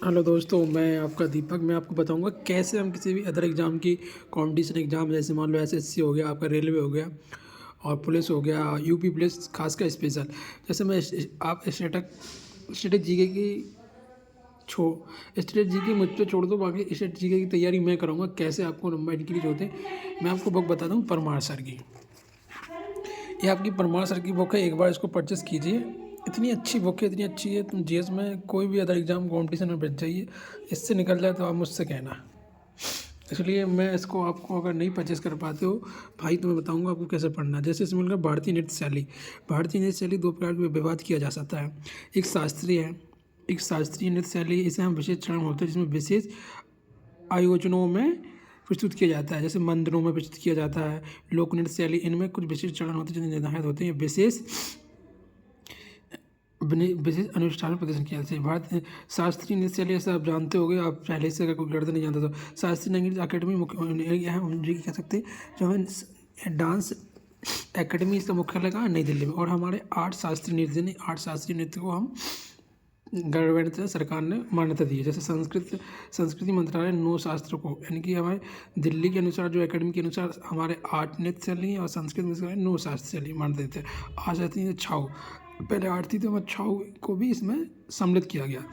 Hello दोस्तों, मैं आपका दीपक। मैं आपको बताऊंगा कैसे हम किसी भी अदर एग्ज़ाम की कंपटीशन एग्ज़ाम, जैसे मान लो एसएससी हो गया, आपका रेलवे हो गया और पुलिस हो गया, यूपी पुलिस खासकर स्पेशल। जैसे मैं आप स्टेटिक जीके की छो स्टेटिक जीके मुझ पे छोड़ दो, बाकी स्टेटिक जीके की तैयारी मैं कराऊंगा। कैसे आपको नंबर इंक्रीज होते हैं मैं आपको बुक बता दूँ, परमार सर की। ये आपकी परमार सर की बुक है, एक बार इसको परचेस कीजिए। इतनी अच्छी बुक है, इतनी अच्छी है, तुम जीएस में कोई भी अदर एग्ज़ाम कॉम्पिटिशन में बैठ जाइए, इससे निकल जाए तो आप मुझसे कहना। इसलिए मैं इसको आपको अगर नहीं परचेस कर पाते हो भाई, तो मैं बताऊंगा आपको कैसे पढ़ना है। जैसे इसमें मिलकर भारतीय नृत्य शैली। भारतीय नृत्य शैली दो प्रकार की विभाग किया जा सकता है। एक शास्त्रीय है, एक शास्त्रीय नृत्य शैली। इसे हम विशेष चरण होते हैं जिसमें विशेष आयोजनों में प्रस्तुत किया जाता है, जैसे मंदिरों में प्रस्तुत किया जाता है। लोक नृत्य शैली, इनमें कुछ विशेष चरण होते हैं जो निर्धारित होते हैं। विशेष अनुष्ठान प्रदर्शन किया जाता है। भारत शास्त्रीय नृत्य शैली, ऐसा आप जानते होंगे, आप पहले से अगर कोई लड़का नहीं जानता तो शास्त्रीय नृत्य अकेडमी मुख्य कह सकते हैं जो हमें डांस एकेडमी, इसका मुख्यालय कहाँ, नई दिल्ली में। और हमारे आठ शास्त्रीय नृत्य को हम गवर्नमेंट से, सरकार ने मान्यता दी है। जैसे संस्कृति मंत्रालय 9 शास्त्रों को, यानी कि हमारे दिल्ली के अनुसार, जो एकेडमी के अनुसार हमारे 8 नृत्य शैली और संस्कृत में 9 शास्त्र शैली मान्यता देते हैं। आज आती है छाऊ, पहले 8 थी तो हमें छाऊ को भी इसमें सम्मिलित किया गया।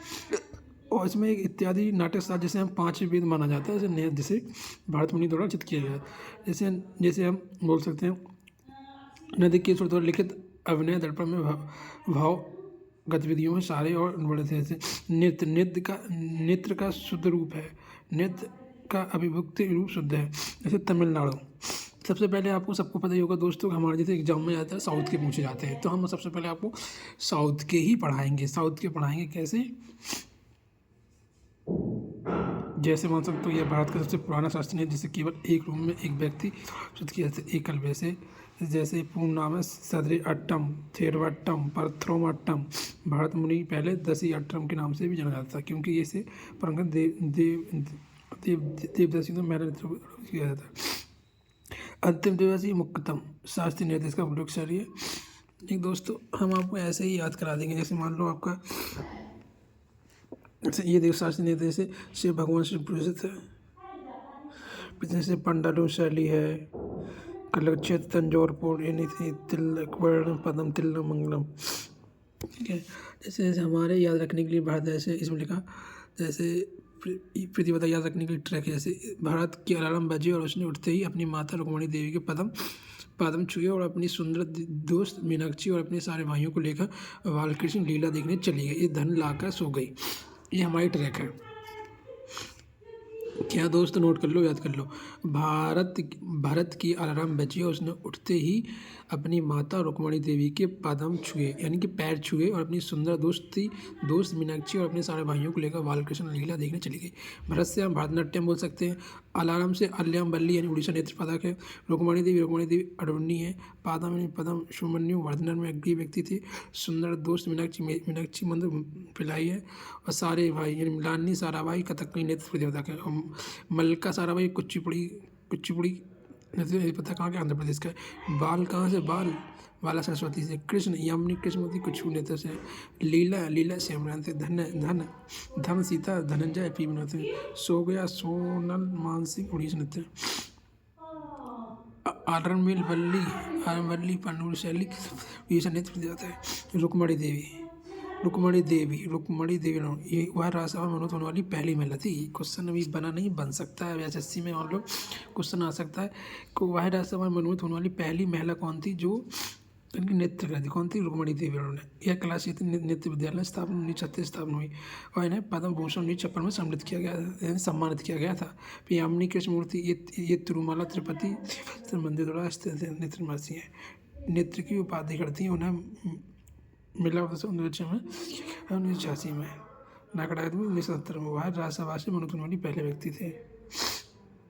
और इसमें एक इत्यादि नाटक शास्त्र, जैसे हम 5 वेद माना जाता है, जिसे भारत मुनि द्वारा रचित किया गया। जैसे जैसे हम बोल सकते हैं नदी के द्वारा लिखित अभिनय दर्पण में भाव गतिविधियों में सारे और बड़े थे। जैसे नृत्य का शुद्ध रूप है, नृत्य का अभिव्यक्ति रूप शुद्ध है। जैसे तमिलनाडु, सबसे पहले आपको सबको पता ही होगा दोस्तों, हमारे जैसे एग्जाम में जाता है साउथ के पूछे जाते हैं, तो हम सबसे पहले आपको साउथ के ही पढ़ाएंगे। साउथ के पढ़ाएंगे कैसे, जैसे मान सकते हो, यह भारत का सबसे पुराना शास्त्रीय है जिसे केवल एक रूम में एक व्यक्ति शुद्ध किया जाता है, एकल वैसे। जैसे पूर्ण नाम है सदरी अट्टम, थेरवट्टम, परथ्रोमट्टम। भारत मुनि पहले दसी अट्टम के नाम से भी जाना जाता था, क्योंकि इसे परंपरा देवदसी तो मैंने किया जाता है। अंतिम दिवसीय मुक्तम शास्त्रीय नृत्य, इसका प्रयोग शैली। एक दोस्तों, हम आपको ऐसे ही याद करा देंगे। जैसे मान लो आपका ये देव शास्त्रीय नृत्य जैसे शिव भगवान से प्रसिद्ध है। जैसे पंडालू शैली है, कलक्षेत्र तंजौरपुर, यानी तिलक वर्ण पदम तिल्लम मंगलम। ठीक है, जैसे जैसे हमारे याद रखने के लिए भारत, जैसे इसमें लिखा, जैसे प्रतिपदा याद रखने के लिए ट्रैक है। जैसे भारत की अलार्म बजे और उसने उठते ही अपनी माता रुक्मणी देवी के पादम छुए और अपनी सुंदर दोस्त मीनाक्षी और अपने सारे भाइयों को लेकर बालकृष्ण लीला देखने चली गई। ये धन लाकर सो गई। ये हमारी ट्रैक है। क्या दोस्त, नोट कर लो, याद कर लो। भारत की अलार्म बजी और उसने उठते ही अपनी माता रुक्मणी देवी के पादम छुए, यानी कि पैर छुए, और अपनी सुंदर दोस्त मीनाक्षी और अपने सारे भाइयों को लेकर बालकृष्ण लीला देखने चली गई। भरत से हम भरतनाट्यम बोल सकते हैं। अलार्म से अल्याम बल्ली, यानी उड़ीसा नृत्य पदक है। रुक्मणी देवी अडवनी है। पादम यानी पदम सुमन्यु वर्धनन में अग्रणी व्यक्ति थे। सुंदर दोस्त मीनाक्षी मंदिर पिलाई है। और सारे भाई यानी लानी साराभाई कथकली नृत्य प्रतियोगिता है। मल्लिका साराभाई कुचिपुड़ी नृत्य पता कहाँ के, आंध्र प्रदेश का है। बाल कहाँ से, बाला सरस्वती से। कृष्ण यामिनी कृष्णमती कुछ नृत्य से। लीला श्यामरान से। धन सीता धनंजय पी विनोद से। सो गया सोनल मानसिंह उड़ीसा नृत्य। आरन वल्ली पन्नूर शैली उड़ीसा नृत्य प्रतियोगिता है। रुक्मणी देवी ये वह राज्यसभा में मनोनीत होने वाली पहली महिला थी। क्वेश्चन अभी बना नहीं, बन सकता है एसएससी में, और लोग क्वेश्चन आ सकता है कि वह राज्यसभा में मनोनीत होने वाली पहली महिला कौन थी जो इनकी नृत्य करती, कौन थी, रुक्मणी देवी। उन्होंने यह कला क्षेत्र नृत्य विद्यालय स्थापना 1936 स्थापना हुई और इन्हें पद्म भूषण 1956 में सम्मिलित किया गया, सम्मानित किया गया था। फिर यामिनी कृष्णमूर्ति, ये तिरुमला तिरुपति मंदिर द्वारा स्थित नृत्यमर्षि है, नृत्य की उपाधि करती हैं। उन्हें मिला 1986 में, नागड़ा 1970 में। वह राज्यसभा से मनोनीत होने वाली पहले व्यक्ति थे।